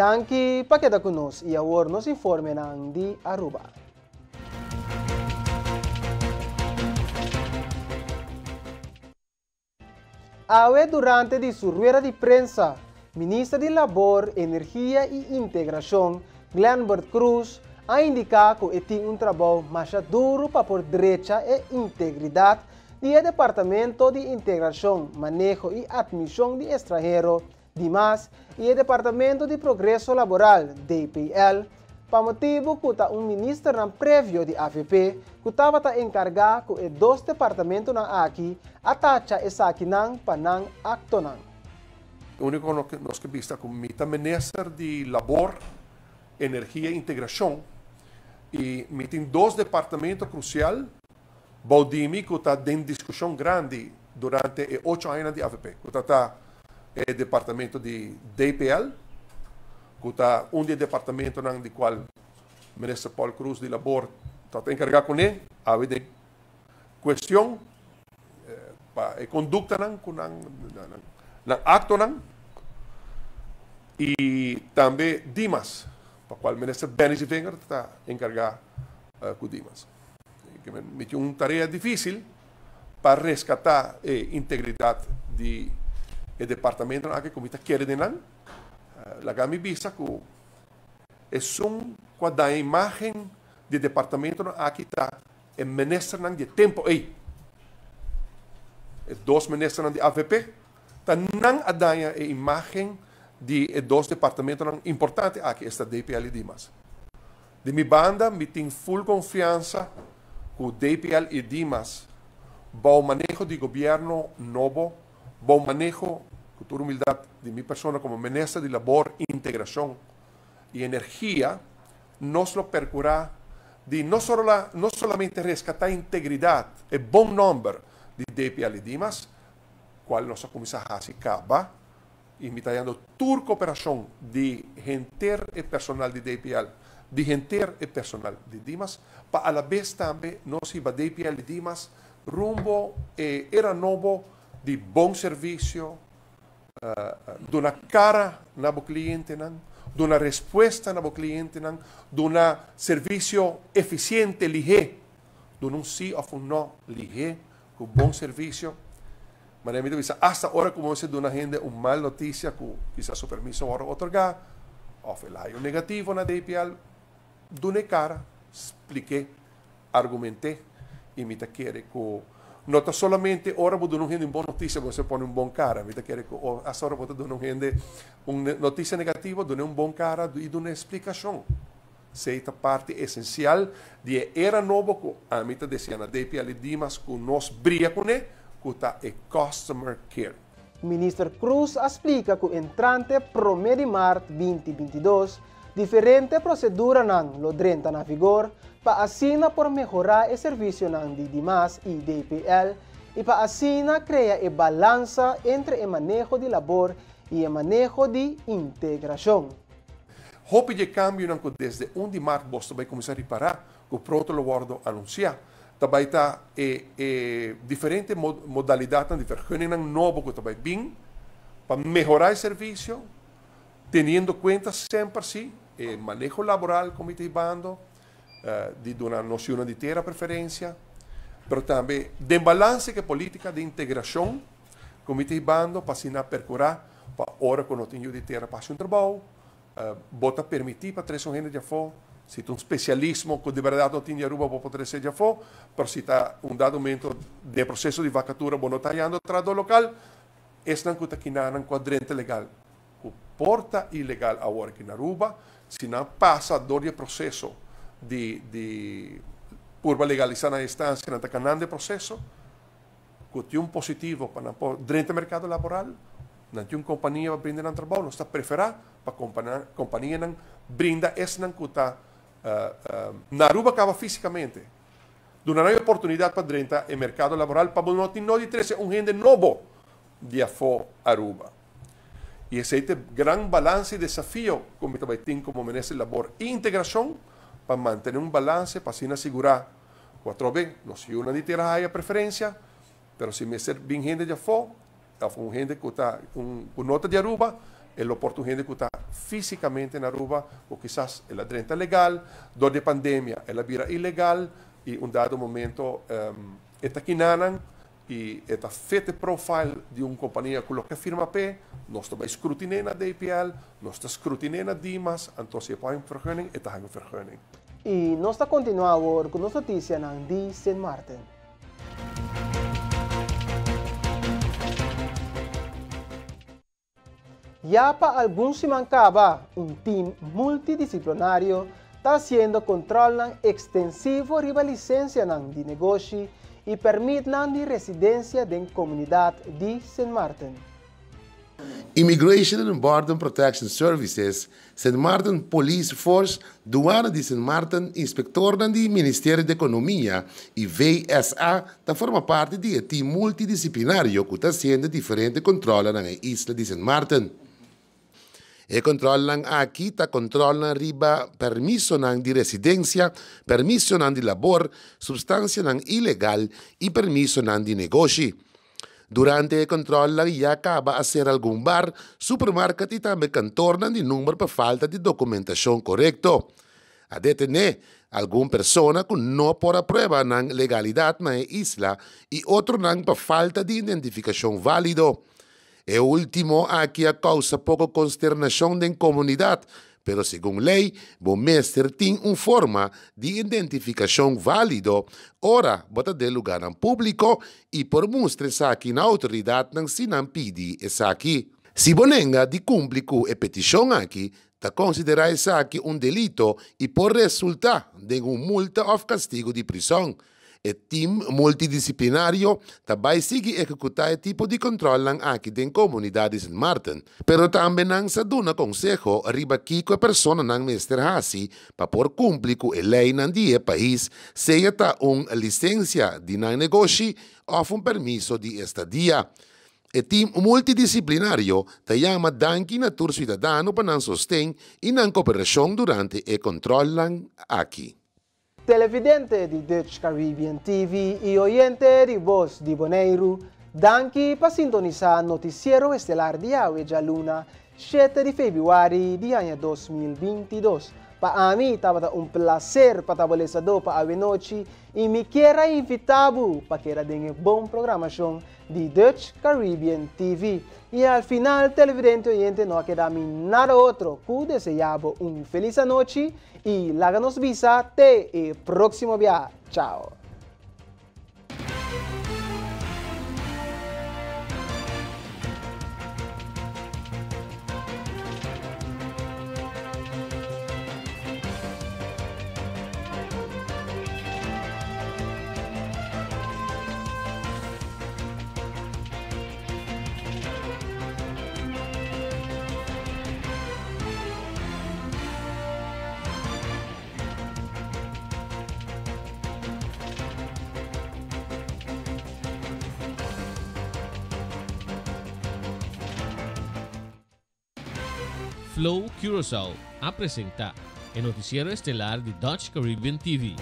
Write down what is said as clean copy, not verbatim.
Danke para quedar conosco e agora nos informe de Aruba. Awe durante de su rueda de prensa, ministro de Labor, Energia e Integração, Glenbert Cruz, ha indicado que tem trabalho mais duro para por direita e integridade do Departamento de Integração, Manejo e Admissão de Estrangeiros, DIMAS, e o Departamento de Progresso Laboral, DPL, para motivo que ministro prévio de AFP, que estava encarregado com dois departamentos aqui, a taxa essa aqui para não acto. O único que nós que vista como ministro de Labor, Energia e Integração, e tem dois departamentos cruciais, Baudimi, que está em discussão grande durante 8 anos de AFP, que está o departamento de DPL, que está departamento do qual o ministro Paulo Cruz de Labor está encarregado com ele, a de questão, para a conduta na acto e também Dimas, para o qual o ministro Benny Wenger está encarregado com Dimas. Que me tinha uma tarefa difícil para resgatar a integridade do departamento que como está querendo. La gami vista que é quando imagem do departamento aqui está o ministro de tempo aí. Dois ministros de AVP está não adanha a imagem de dois departamentos importantes aqui está DPL e Dimas. De minha banda, me tenho full confiança que o DPL e Dimas bom manejo de governo novo, bom manejo com toda humildade de minha pessoa como ministro de Labor, Integração e Energia, nos lo percurá de não somente resgatar a integridade e bom nome de DPL e Dimas, qual nossa comissária Hassi Caba, e me está dando toda cooperação de gente e personal de DPL, de gente e personal de Dimas, para a la vez também nós iba DPL e Dimas rumbo era novo de bom serviço, de uma cara na cliente, de uma resposta na cliente, de um serviço eficiente, ligeiro, de um sim ou um não ligeiro, com bom serviço. Mas a minha hasta agora, como se de uma gente uma mal notícia, que quizás o permiso vai otorgar, ou foi negativo na DPL, de uma cara, expliquei, argumentei, e me quer que não está somente ora você não gente uma boa notícia, você põe bom cara, me quer que essa hora você não gente uma notícia negativa, dá bom cara e dá uma explicação. Essa parte essencial de era novo que a mim dizia na DPL Dimas que nós briga com ele, que está é customer care. Ministro Cruz explica que entrante 1 de março 2022, diferente procedura lo 30 na vigor, para assina por melhorar o serviço de DIMAS e DPL e para assina criar a balança entre o manejo de labor e o manejo de integração. Hope de cambio desde 1 de março você vai começar a reparar que o pronto lo guardo anunciar. Também está diferentes modalidades de vergunning novo que também bem para melhorar o serviço, tendo em conta sempre sim o manejo laboral como está bando, de uma noção de terra preferência, mas também de balance que política de integração como está bando para se percurar para hora que não tenho de terra para um trabalho, bota permitir para trazer gente de fora. Se tem um especialismo que de verdade não tinha Aruba, pode poder ser de fora, mas se está dado momento de processo de vacatura, não está indo atrás do local, esse não está aqui na quadrante legal. O porta ilegal agora aqui na Aruba, se não passa do processo por legalizar na instância, não está canando de processo, que tem positivo para dentro do mercado laboral, não tem uma companhia para brindar um trabalho, não está preferado para a companhia não brinda esse não que está na Aruba acaba fisicamente. Dá uma oportunidade para dentro do mercado laboral para não ter de trazer gente novo de fora Aruba. E esse é o grande balanço e desafio como também tem como ministro de Labor e Integração para manter um balanço para se assegurar 4B, não se uma de ter a preferência, mas se me ser bem gente de fora, gente que está com nota de Aruba, é a oportunidade que está fisicamente na Aruba, o quizás é ladrenta legal, do de pandemia é la bira ilegal, e um dado momento está quinanan, e está feito profile de uma companhia que coloca firma P, nós estamos escrutinando a DPL, nós estamos escrutinando a Dimas, então se põe vergunning, está uma vergunning. E nós está continuando agora com nossa notícia de St. Martin. Ya para alguns semanas, um time multidisciplinario está haciendo control extensivo de licencia de negócio e permite de residencia da comunidade de St. Martin. Immigration and Border Protection Services, St. Martin Police Force, Douane de St. Martin, Inspector do Ministério da Economia e VSA, da forma parte de um time multidisciplinario que está fazendo diferentes controles na isla de St. Martin. E controlan aqui, controlan riba permisso de residência, permisso de labor, substância ilegal e permisso de negócio. Durante o controle, já acaba a ser algum bar, supermercado e também cantor de número para falta de documentação correta. A detener alguma pessoa que não pôr a prova na legalidade na isla e outro não para falta de identificação válido. E último, aqui a causa pouca consternação da comunidade, pero segundo lei, o mestre tem uma forma de identificação válido, ora, bota de lugar em público e por mostrar aqui na autoridade não se não pede essa aqui. Se bonenga de cumprir com a petição aqui, ta considerar essa aqui delito e por resultar de uma multa ou castigo de prisão. O time multidisciplinario também segue executar o tipo de controle aqui na comunidade de St. Martin, pero também não se dá um conselho arriba que a pessoa não mestre assim para por cumprir com a lei do país, seja uma licença de negócio ou permisso de estadia. O time multidisciplinario te chama danki na tur cidadano para não sostém e na cooperação durante o controle aqui. Televidente de Dutch Caribbean TV e oyente de Voz de Bonaire, danke para sintonizar Noticiero Estelar de Aweja Luna, 7 de fevereiro de ano 2022. Para mim, estava um prazer para trabalhar para a noite e me quero invitar para que tenha boa programação de Dutch Caribbean TV. E al final, televidente oyente, não queda nada outro que desejar feliz noite e láganos visa até o próximo viaje. Tchau. Flow Curaçao apresenta el noticiero estelar de Dutch Caribbean TV.